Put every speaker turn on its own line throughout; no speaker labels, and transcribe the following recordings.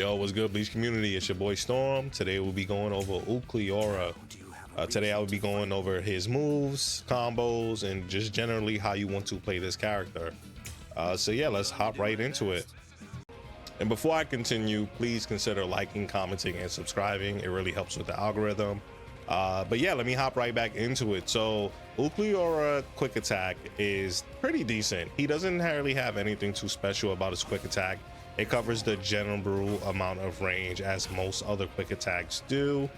Yo, what's good, Bleach community? It's your boy Storm. Today we'll be going over Ulquiorra. Today I will be going over his moves, combos, and just generally how you want to play this character. So yeah, let's hop right into it. And before I continue, please consider liking, commenting, and subscribing. It really helps with the algorithm. But yeah, let me hop right back into it. So Ulquiorra quick attack is pretty decent. He doesn't really have anything too special about his quick attack. It covers the general amount of range as most other quick attacks do.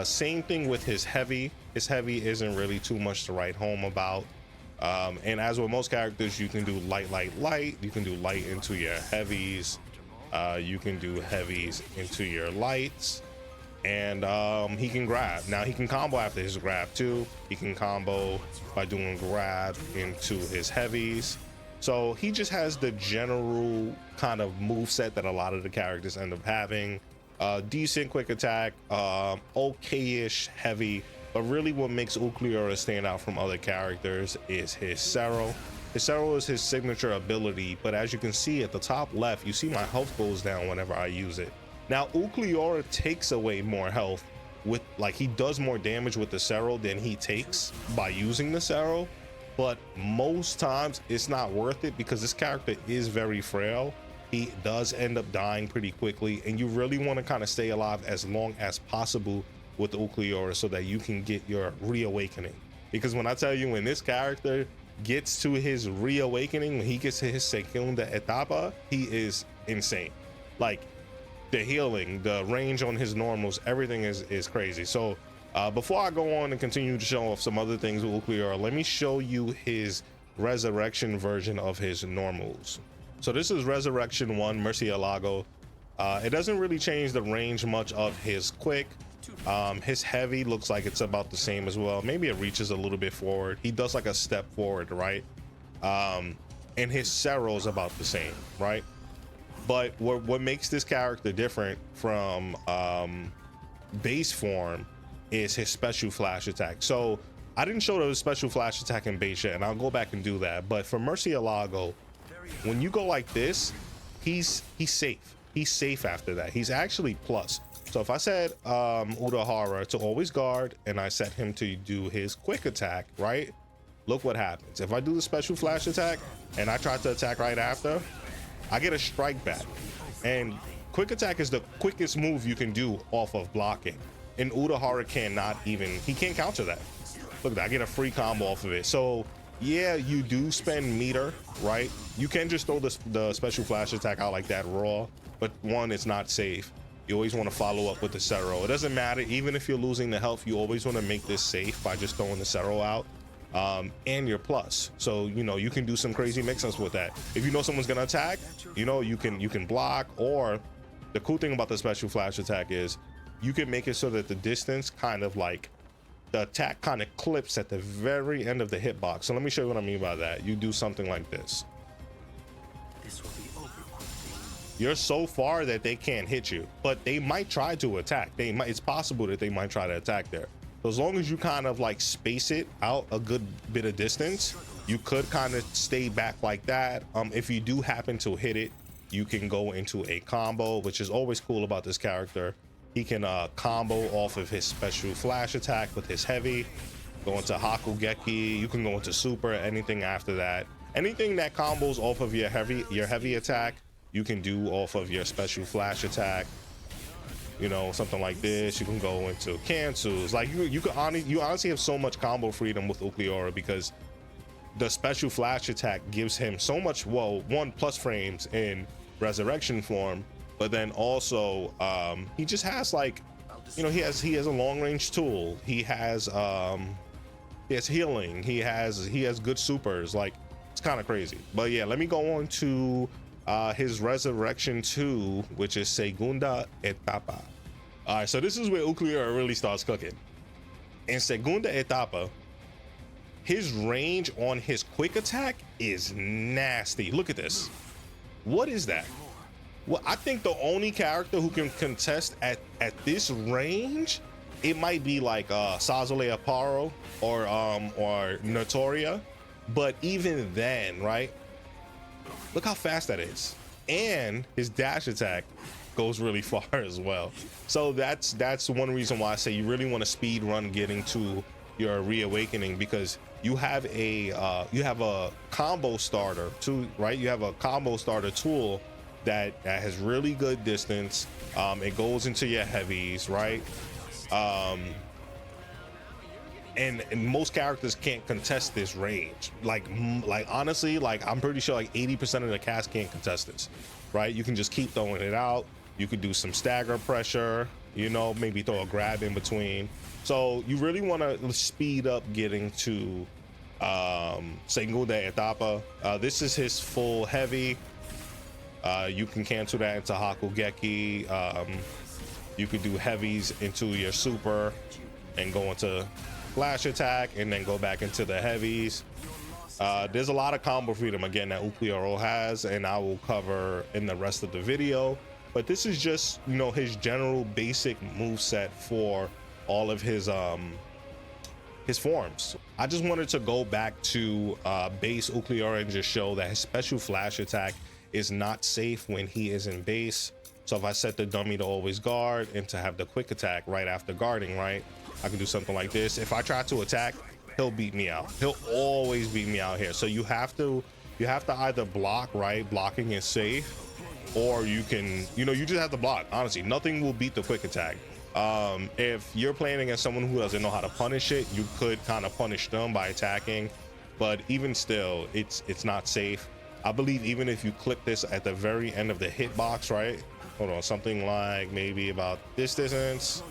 Same thing with his heavy. His heavy isn't really too much to write home about. And as with most characters, you can do light, light, light. You can do light into your heavies. You can do heavies into your lights. And he can grab. Now he can combo after his grab too. He can combo by doing grab into his heavies. So he just has the general kind of move set that a lot of the characters end up having. Decent quick attack, okay-ish heavy, but really what makes Ulquiorra stand out from other characters is his Sero. His Sero is his signature ability, but as you can see at the top left, you see my health goes down whenever I use it. Now Ulquiorra takes away more health with, like, he does more damage with the Sero than he takes by using the Sero. But most times it's not worth it because this character is very frail. He does end up dying pretty quickly, and you really want to kind of stay alive as long as possible with Ulquiorra so that you can get your reawakening. Because when I tell you, when this character gets to his reawakening, when he gets to his Segunda Etapa, he is insane. Like, the healing, the range on his normals, everything is crazy. So before I go on and continue to show off some other things with Ulquiorra, let me show you his Resurrection version of his normals. So this is Resurrection 1, Murciélago. It doesn't really change the range much of his quick. His heavy looks like it's about the same as well. Maybe it reaches a little bit forward. He does like a step forward, right? And his Sero is about the same, right? But what makes this character different from base form is his special flash attack. So I didn't show the special flash attack in base yet, and I'll go back and do that. But for Murciélago, when you go like this, he's safe. He's safe after that. He's actually plus. So if I said Ulquiorra to always guard and I set him to do his quick attack, right? Look what happens. If I do the special flash attack and I try to attack right after, I get a strike back. And quick attack is the quickest move you can do off of blocking. And Ulquiorra cannot even, he can't counter that. Look at that, I get a free combo off of it. So yeah, you do spend meter, right? You can just throw the special flash attack out like that raw, but one, it's not safe. You always want to follow up with the Sero. It doesn't matter, even if you're losing the health, you always want to make this safe by just throwing the Sero out. And your plus, so you know you can do some crazy mix-ups with that. If you know someone's gonna attack, you know you can block. Or the cool thing about the special flash attack is you can make it so that the distance kind of like the attack kind of clips at the very end of the hitbox. So let me show you what I mean by that. You do something like this.
This will be over quickly.
You're so far that they can't hit you, but they might try to attack. It's possible that they might try to attack there. So as long as you kind of like space it out a good bit of distance, you could kind of stay back like that. If you do happen to hit it, you can go into a combo, which is always cool about this character. He can combo off of his special flash attack with his heavy, go into Hakugeki. You can go into super, anything after that. Anything that combos off of your heavy attack, you can do off of your special flash attack. You know, something like this. You can go into cancels. Like you honestly have so much combo freedom with Ulquiorra because the special flash attack gives him so much, well, one, plus frames in resurrection form, but then also he just has, like, you know, he has a long range tool. He has healing. He has good supers. Like, it's kind of crazy. But yeah, let me go on to his Resurrection 2, which is Segunda Etapa. All right, so this is where Ulquiorra really starts cooking. In Segunda Etapa, his range on his quick attack is nasty. Look at this. What is that? Well, I think the only character who can contest at this range, it might be like Sazole Aparo or Notoria. But even then, right? Look how fast that is. And his dash attack goes really far as well. So that's one reason why I say you really want to speed run getting to your reawakening, because you have a combo starter too, right? You have a combo starter tool that has really good distance. It goes into your heavies, right? And most characters can't contest this range. Like honestly, like I'm pretty sure like 80% of the cast can't contest this, right? You can just keep throwing it out. You could do some stagger pressure, you know, maybe throw a grab in between. So you really want to speed up getting to Segunda Etapa. This is his full heavy. You can cancel that into Hakugeki. You could do heavies into your super and go into flash attack and then go back into the heavies. There's a lot of combo freedom again that Ulquiorra has, and I will cover in the rest of the video. But this is just, you know, his general basic move set for all of his forms. I just wanted to go back to base Ulquiorra and just show that his special flash attack is not safe when he is in base. So if I set the dummy to always guard and to have the quick attack right after guarding, right, I can do something like this. If I try to attack, he'll beat me out. He'll always beat me out here. So you have to either block, right? Blocking is safe, or you can, you know, you just have to block. Honestly, nothing will beat the quick attack. If you're playing against someone who doesn't know how to punish it, you could kind of punish them by attacking, but even still, it's not safe. I believe even if you click this at the very end of the hitbox, right? Hold on, something like maybe about this distance,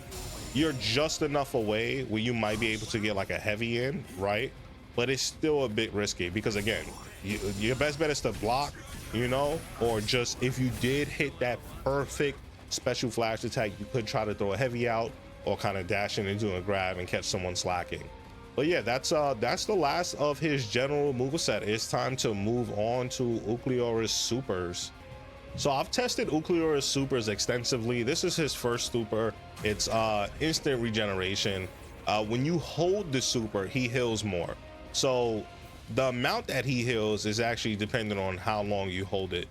you're just enough away where you might be able to get like a heavy in, right? But it's still a bit risky because again, your best bet is to block, you know, or just if you did hit that perfect special flash attack, you could try to throw a heavy out or kind of dash in and do a grab and catch someone slacking. But yeah, that's the last of his general moveset. It's time to move on to Ulquiorra's supers. So I've tested Ulquiorra's supers extensively. This is his first super. It's instant regeneration. When you hold the super, he heals more. So the amount that he heals is actually dependent on how long you hold it.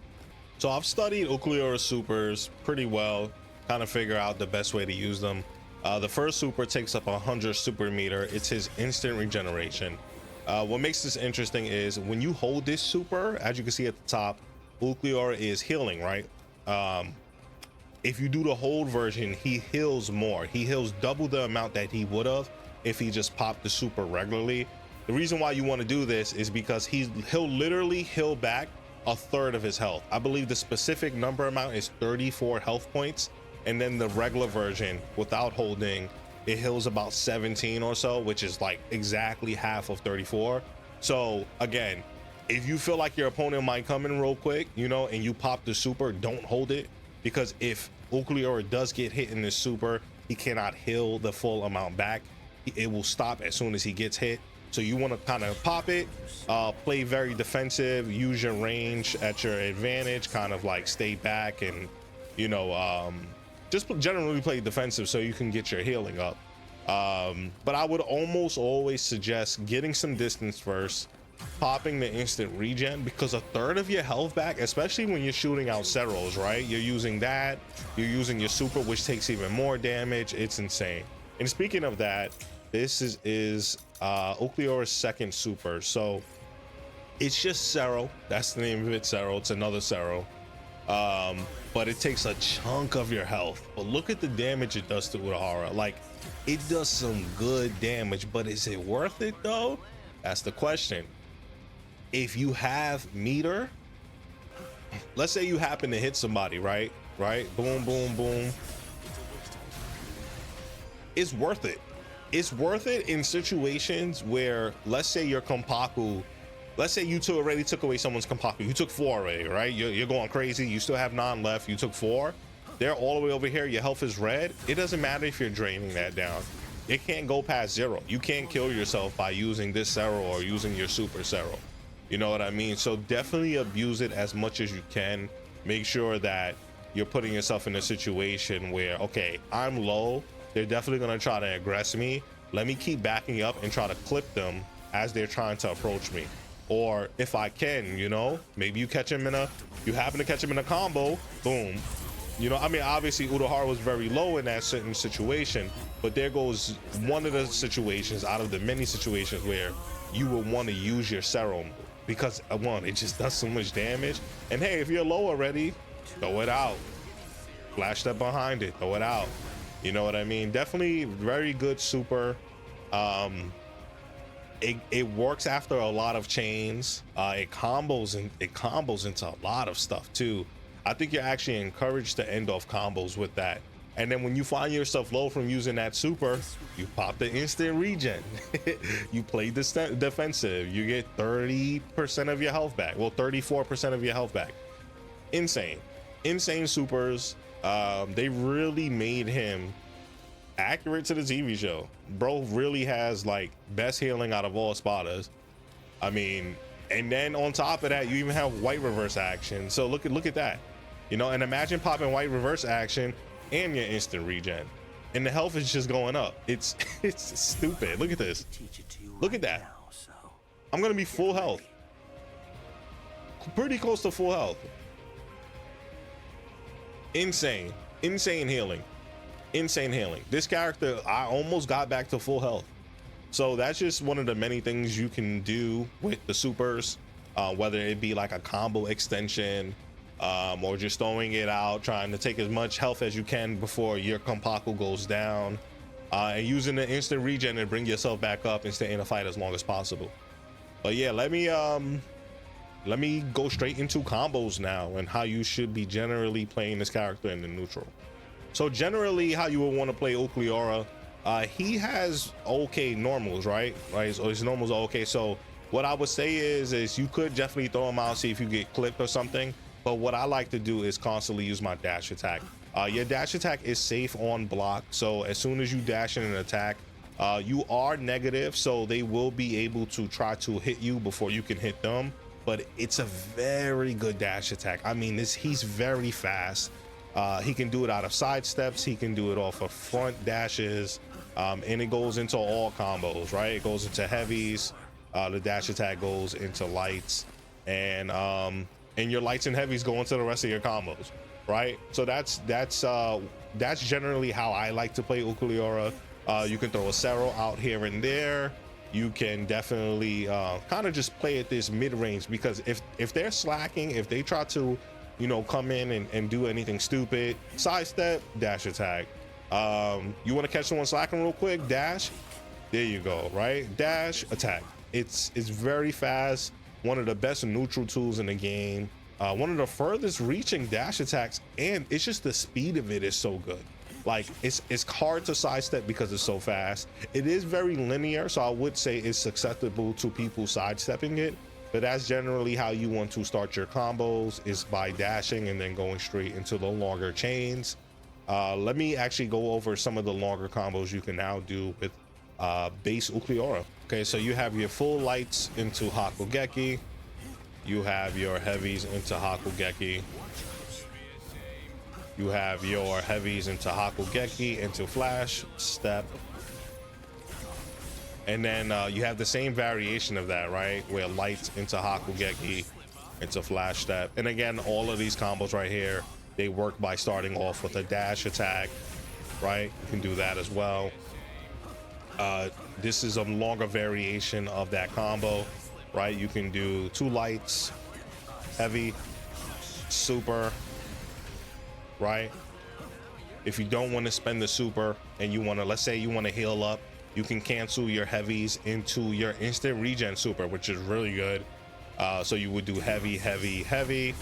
So I've studied Ulquiorra's supers pretty well, kind of figure out the best way to use them. The first super takes up 100 super meter. It's his instant regeneration. What makes this interesting is when you hold this super, as you can see at the top, Ulquiorra is healing, right? If you do the hold version, he heals more. He heals double the amount that he would have if he just popped the super regularly. The reason why you want to do this is because he'll literally heal back a third of his health. I believe the specific number amount is 34 health points, and then the regular version without holding, it heals about 17 or so, which is like exactly half of 34. So again, if you feel like your opponent might come in real quick, you know, and you pop the super, don't hold it, because if Ulquiorra does get hit in this super, he cannot heal the full amount back. It will stop as soon as he gets hit. So you want to kind of pop it, play very defensive, use your range at your advantage, kind of like stay back and, you know, just generally play defensive so you can get your healing up. But I would almost always suggest getting some distance first, popping the instant regen, because a third of your health back, especially when you're shooting out Seros, right? You're using that, you're using your super, which takes even more damage. It's insane. And speaking of that, this is Ulquiorra's second super. So it's just Sero. That's the name of it, Sero. It's another Sero. But it takes a chunk of your health. But look at the damage it does to Ulquiorra. Like, it does some good damage, but is it worth it though? That's the question. If you have meter, let's say you happen to hit somebody, right? Boom, boom, boom. It's worth it. It's worth it in situations where, let's say your Kompaku, let's say you already took away someone's Kompaku. You took 4 already, right? You're going crazy. You still have 9 left. You took 4. They're all the way over here. Your health is red. It doesn't matter if you're draining that down. It can't go past 0. You can't kill yourself by using this Sero or using your super Sero. You know what I mean? So definitely abuse it as much as you can. Make sure that you're putting yourself in a situation where, okay, I'm low. They're definitely going to try to aggress me. Let me keep backing up and try to clip them as they're trying to approach me. Or if I can, you know, maybe you happen to catch him in a combo, boom. You know, I mean, obviously Ulquiorra was very low in that certain situation, but there goes one of the situations out of the many situations where you would want to use your Sero move, because one, it just does so much damage. And hey, if you're low already, throw it out. Flash step behind it, throw it out. You know what I mean? Definitely very good super. It works after a lot of chains. It combos into a lot of stuff too. I think you're actually encouraged to end off combos with that. And then when you find yourself low from using that super, you pop the instant regen. You play defensive. You get 30% of your health back. Well, 34% of your health back. Insane supers. They really made him accurate to the TV show. Bro really has like best healing out of all spotters. I mean, and then on top of that, you even have white reverse action. So look at that, you know. And imagine popping white reverse action and your instant regen, and the health is just going up. It's stupid. Look at this. Look at that. I'm gonna be full health, pretty close to full health. Insane healing. This character, I almost got back to full health. So that's just one of the many things you can do with the supers, whether it be like a combo extension, or just throwing it out, trying to take as much health as you can before your Kompaku goes down, and using the instant regen to bring yourself back up and stay in a fight as long as possible. But yeah, let me go straight into combos now and how you should be generally playing this character in the neutral. So generally how you would want to play Ulquiorra, he has okay normals, right? So his normals are okay. So what I would say is you could definitely throw him out, see if you get clipped or something. But what I like to do is constantly use my dash attack. Your dash attack is safe on block. So as soon as you dash in an attack, you are negative. So they will be able to try to hit you before you can hit them. But it's a very good dash attack. I mean, he's very fast. He can do it out of side steps. He can do it off of front dashes. And it goes into all combos, right? It goes into heavies. The dash attack goes into lights, and your lights and heavies go into the rest of your combos, right? So that's generally how I like to play Ulquiorra. You can throw a Sero out here and there. You can definitely kind of just play at this mid-range, because if they're slacking, if they try to, you know, come in and do anything stupid, sidestep, dash attack. You want to catch someone slacking real quick, dash, there you go, right? Dash, attack. It's very fast. One of the best neutral tools in the game. One of the furthest reaching dash attacks, and it's just the speed of it is so good. Like it's hard to sidestep because it's so fast. It is very linear, so I would say it's susceptible to people sidestepping it. But that's generally how you want to start your combos, is by dashing and then going straight into the longer chains. Let me actually go over some of the longer combos you can now do with base Ulquiorra. Okay, so you have your full lights into Hakugeki. You have your heavies into Hakugeki. You have your heavies into Hakugeki, into flash step. And then you have the same variation of that, right? Where lights into Hakugeki, into flash step. And again, all of these combos right here, they work by starting off with a dash attack, right? You can do that as well. This is a longer variation of that combo, right? You can do 2 lights, heavy, super, right? If you don't want to spend the super and you want to, let's say you want to heal up, you can cancel your heavies into your instant regen super, which is really good. So you would do heavy, heavy, heavy,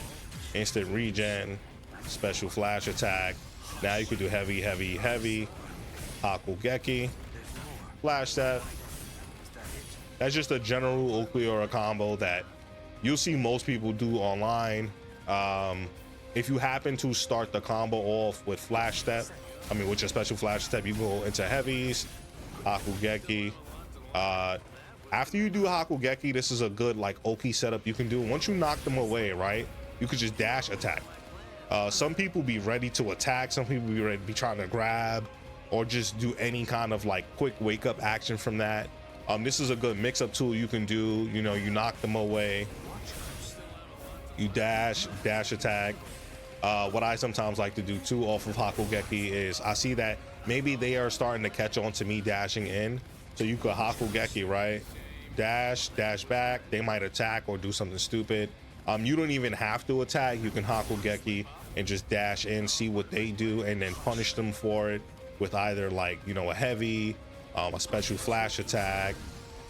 instant regen, special flash attack. Now you could do heavy, heavy, heavy, Hakugeki, flash step. That's just a general Ulquiorra combo that you'll see most people do online. If you happen to start the combo off with flash step, I mean with your special flash step, you go into heavies, Hakugeki. After you do Hakugeki, this is a good like Oki setup you can do. Once you knock them away, right, you could just dash attack. Some people be ready to attack, some people be trying to grab, or just do any kind of like quick wake up action from that. This is a good mix up tool you can do. You know, you knock them away, you dash attack, What I sometimes like to do too off of Hakugeki is I see that maybe they are starting to catch on to me dashing in. So you could Hakugeki, right? Dash back. They might attack or do something stupid. You don't even have to attack. You can Hakugeki and just dash in, see what they do, and then punish them for it with either, like, you know, a heavy, a special flash attack,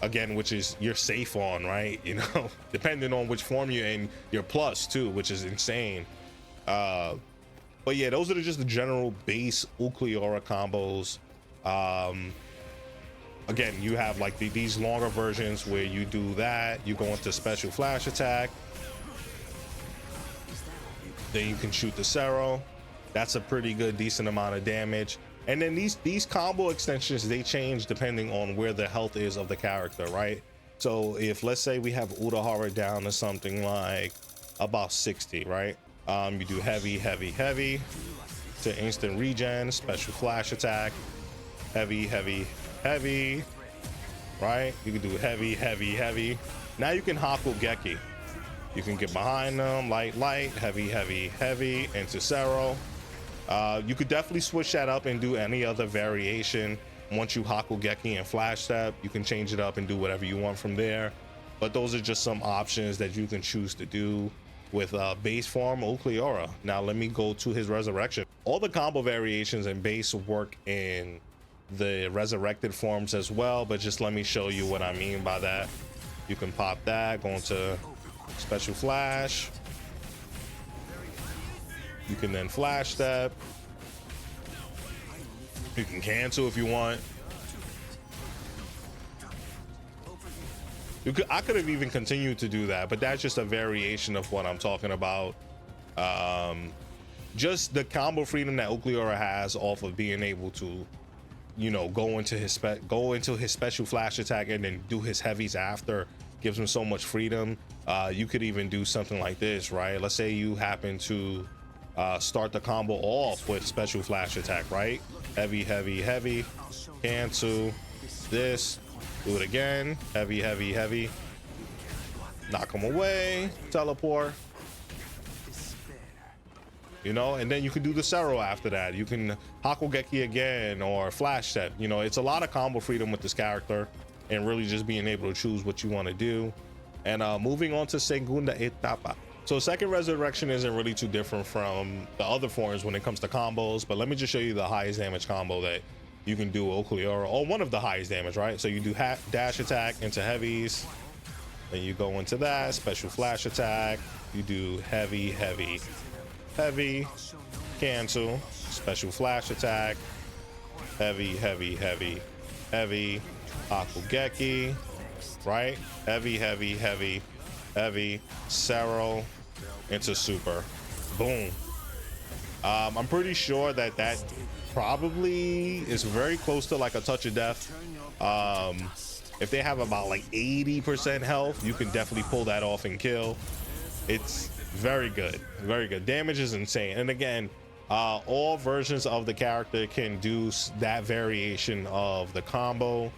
again, which is you're safe on, right? You know, depending on which form you're in, you're plus too, which is insane. But yeah, those are just the general base Ulquiorra combos. Again, you have like these longer versions where you do that, you go into special flash attack, then you can shoot the Sero. That's a pretty good, decent amount of damage. And then these combo extensions, they change depending on where the health is of the character, right? So if, let's say we have Ulquiorra down to something like about 60, right? You do heavy to instant regen, special flash attack, heavy, right? You can do heavy. Now you can Hakugeki. You can get behind them, light, heavy, into Sero. You could definitely switch that up and do any other variation. Once you Hakugeki and flash step, you can change it up and do whatever you want from there. But those are just some options that you can choose to do with base form Ulquiorra. Now let me go to his resurrection. All the combo variations and base work in the resurrected forms as well, but just let me show you what I mean by that. You can pop that, go into special flash. You can then flash step. You can cancel if you want. I could have even continued to do that, but that's just a variation of what I'm talking about. Just the combo freedom that Ulquiorra has off of being able to, you know, go into his special flash attack and then do his heavies after gives him so much freedom. You could even do something like this, right? Let's say you happen to start the combo off with special flash attack, right? Heavy, cancel this, do it again, heavy, knock him away, teleport, you know, and then you can do the Sero after that. You can Hakugeki again or flash step. You know, it's a lot of combo freedom with this character and really just being able to choose what you want to do. And moving on to Segunda Etapa. So second resurrection isn't really too different from the other forms when it comes to combos, but let me just show you the highest damage combo that you can do Ulquiorra, or one of the highest damage, right? So you do dash attack into heavies, then you go into that special flash attack, you do heavy, cancel, special flash attack, heavy, Hakugeki, right? Heavy, Sero into super, boom. I'm pretty sure that probably is very close to like a touch of death. If they have about like 80% health, you can definitely pull that off and kill. It's very good. Damage is insane. And again, all versions of the character can do that variation of the combo.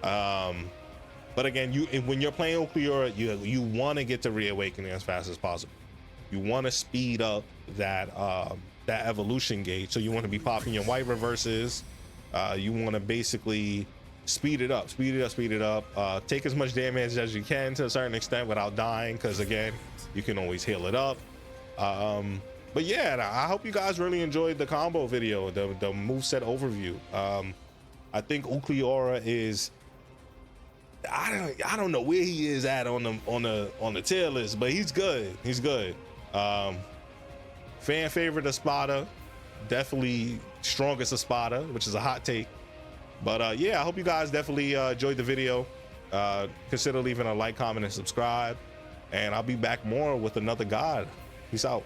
But again, when you're playing Ulquiorra, you want to get to reawakening as fast as possible. You want to speed up that evolution gauge. So you want to be popping your white reverses. You want to basically speed it up, take as much damage as you can to a certain extent without dying, because again, you can always heal it up. But yeah, I hope you guys really enjoyed the combo video, the moveset overview. I think Ulquiorra is, I don't know where he is at on the tier list, but he's good. Fan favorite Espada, definitely strongest Espada, which is a hot take. But yeah, I hope you guys definitely enjoyed the video. Consider leaving a like, comment, and subscribe, and I'll be back more with another god. Peace out.